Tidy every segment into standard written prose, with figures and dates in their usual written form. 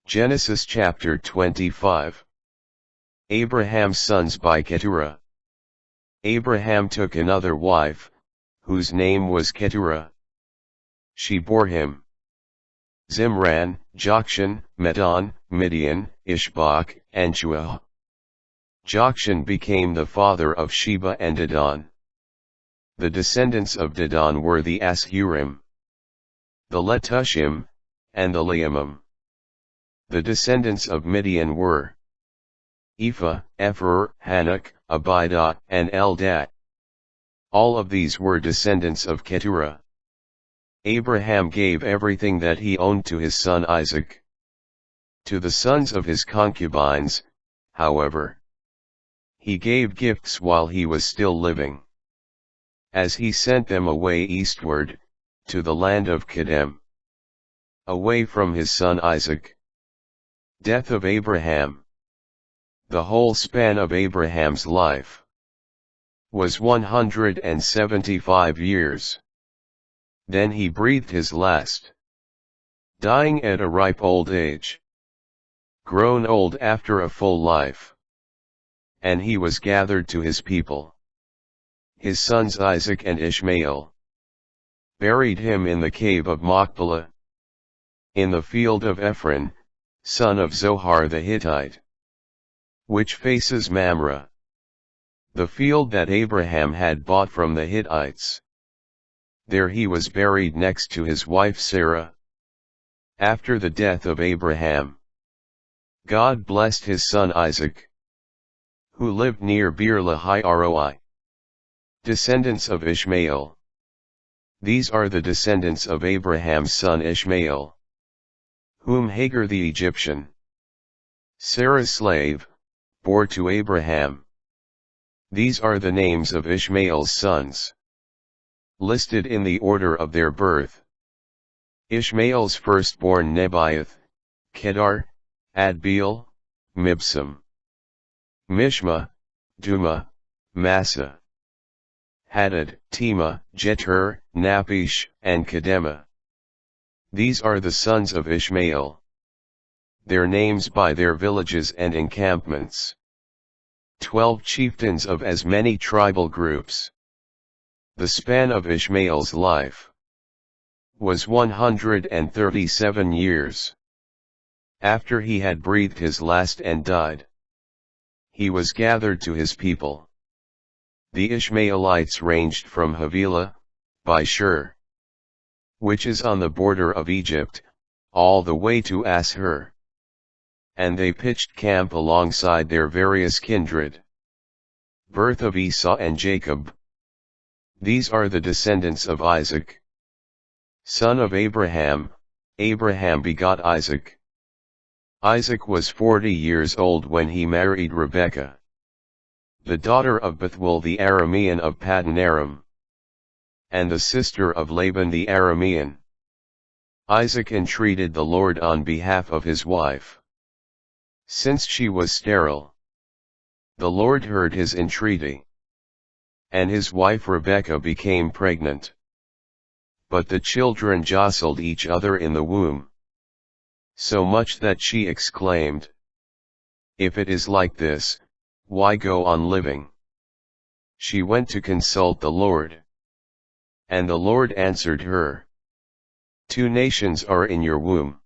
Genesis chapter 25. Abraham's sons by Keturah. Abraham took another wife, whose name was Keturah. She bore him Zimran, Jokshan, Medan, Midian, Ishbak, and Shuah. Jokshan became the father of Sheba and Dedan. The descendants of Dedan were the Ashurim, the Letushim, and the Leumim. The descendants of Midian were Ephah, Epher, Hanok, Abidah, and Eldad. All of these were descendants of Keturah. Abraham gave everything that he owned to his son Isaac. To the sons of his concubines, however, he gave gifts while he was still living. As he sent them away eastward, to the land of Kedem, away from his son Isaac. Death of Abraham. The whole span of Abraham's life was 175 years. Then he breathed his last, dying at a ripe old age, grown old after a full life. And he was gathered to his people. His sons Isaac and Ishmael buried him in the cave of Machpelah, in the field of Ephron, son of Zohar the Hittite, which faces Mamre, the field that Abraham had bought from the Hittites. There he was buried next to his wife Sarah. After the death of Abraham, God blessed his son Isaac, who lived near Beer Lahai Roi. Descendants of Ishmael. These are the descendants of Abraham's son Ishmael, whom Hagar the Egyptian, Sarah's slave, bore to Abraham. These are the names of Ishmael's sons, listed in the order of their birth. Ishmael's firstborn Nebaioth, Kedar, Adbeel, Mibsam, Mishma, Duma, Massa, Hadad, Tema, Jetur, Naphish, and Kedemah. These are the sons of Ishmael, their names by their villages and encampments. 12 chieftains of as many tribal groups. The span of Ishmael's life was 137 years. After he had breathed his last and died, he was gathered to his people. The Ishmaelites ranged from Havilah, by Shur, which is on the border of Egypt, all the way to Ashur. And they pitched camp alongside their various kindred. Birth of Esau and Jacob. These are the descendants of Isaac, son of Abraham. Abraham begot Isaac. Isaac was 40 years old when he married Rebekah, the daughter of Bethuel the Aramean of Paddan Aram, and the sister of Laban the Aramean. Isaac entreated the Lord on behalf of his wife, since she was sterile. The Lord heard his entreaty, and his wife Rebekah became pregnant. But the children jostled each other in the womb, so much that she exclaimed, "If it is like this, why go on living?" She went to consult the Lord, and the Lord answered her, "Two nations are in your womb.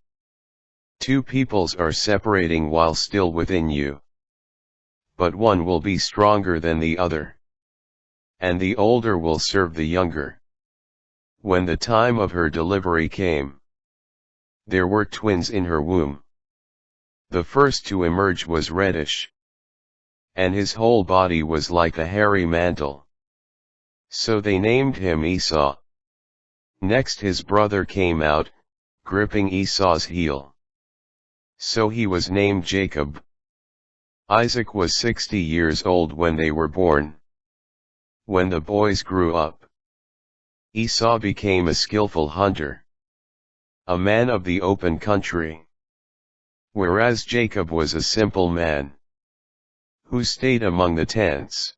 Two peoples are separating while still within you. But one will be stronger than the other, and the older will serve the younger." When the time of her delivery came, there were twins in her womb. The first to emerge was reddish, and his whole body was like a hairy mantle. So they named him Esau. Next his brother came out, gripping Esau's heel. So he was named Jacob. Isaac was 60 years old when they were born. When the boys grew up, Esau became a skillful hunter, a man of the open country, whereas Jacob was a simple man, who stayed among the tents.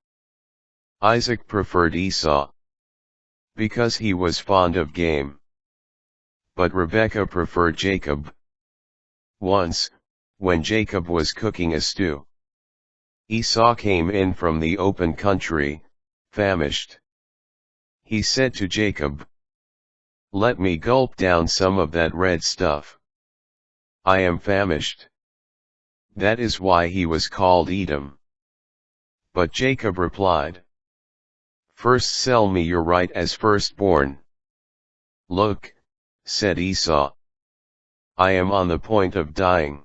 Isaac preferred Esau, because he was fond of game. But Rebekah preferred Jacob, Once, when Jacob was cooking a stew, Esau came in from the open country, famished. He said to Jacob, "Let me gulp down some of that red stuff. I am famished." That is why he was called Edom. But Jacob replied, "First sell me your right as firstborn." "Look," said Esau, "I am on the point of dying.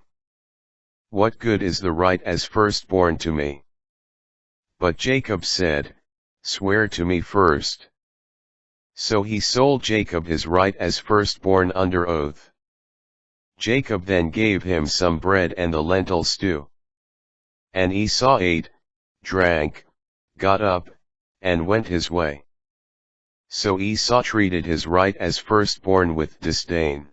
What good is the right as firstborn to me?" But Jacob said, "Swear to me first." So he sold Jacob his right as firstborn under oath. Jacob then gave him some bread and the lentil stew. And Esau ate, drank, got up, and went his way. So Esau treated his right as firstborn with disdain.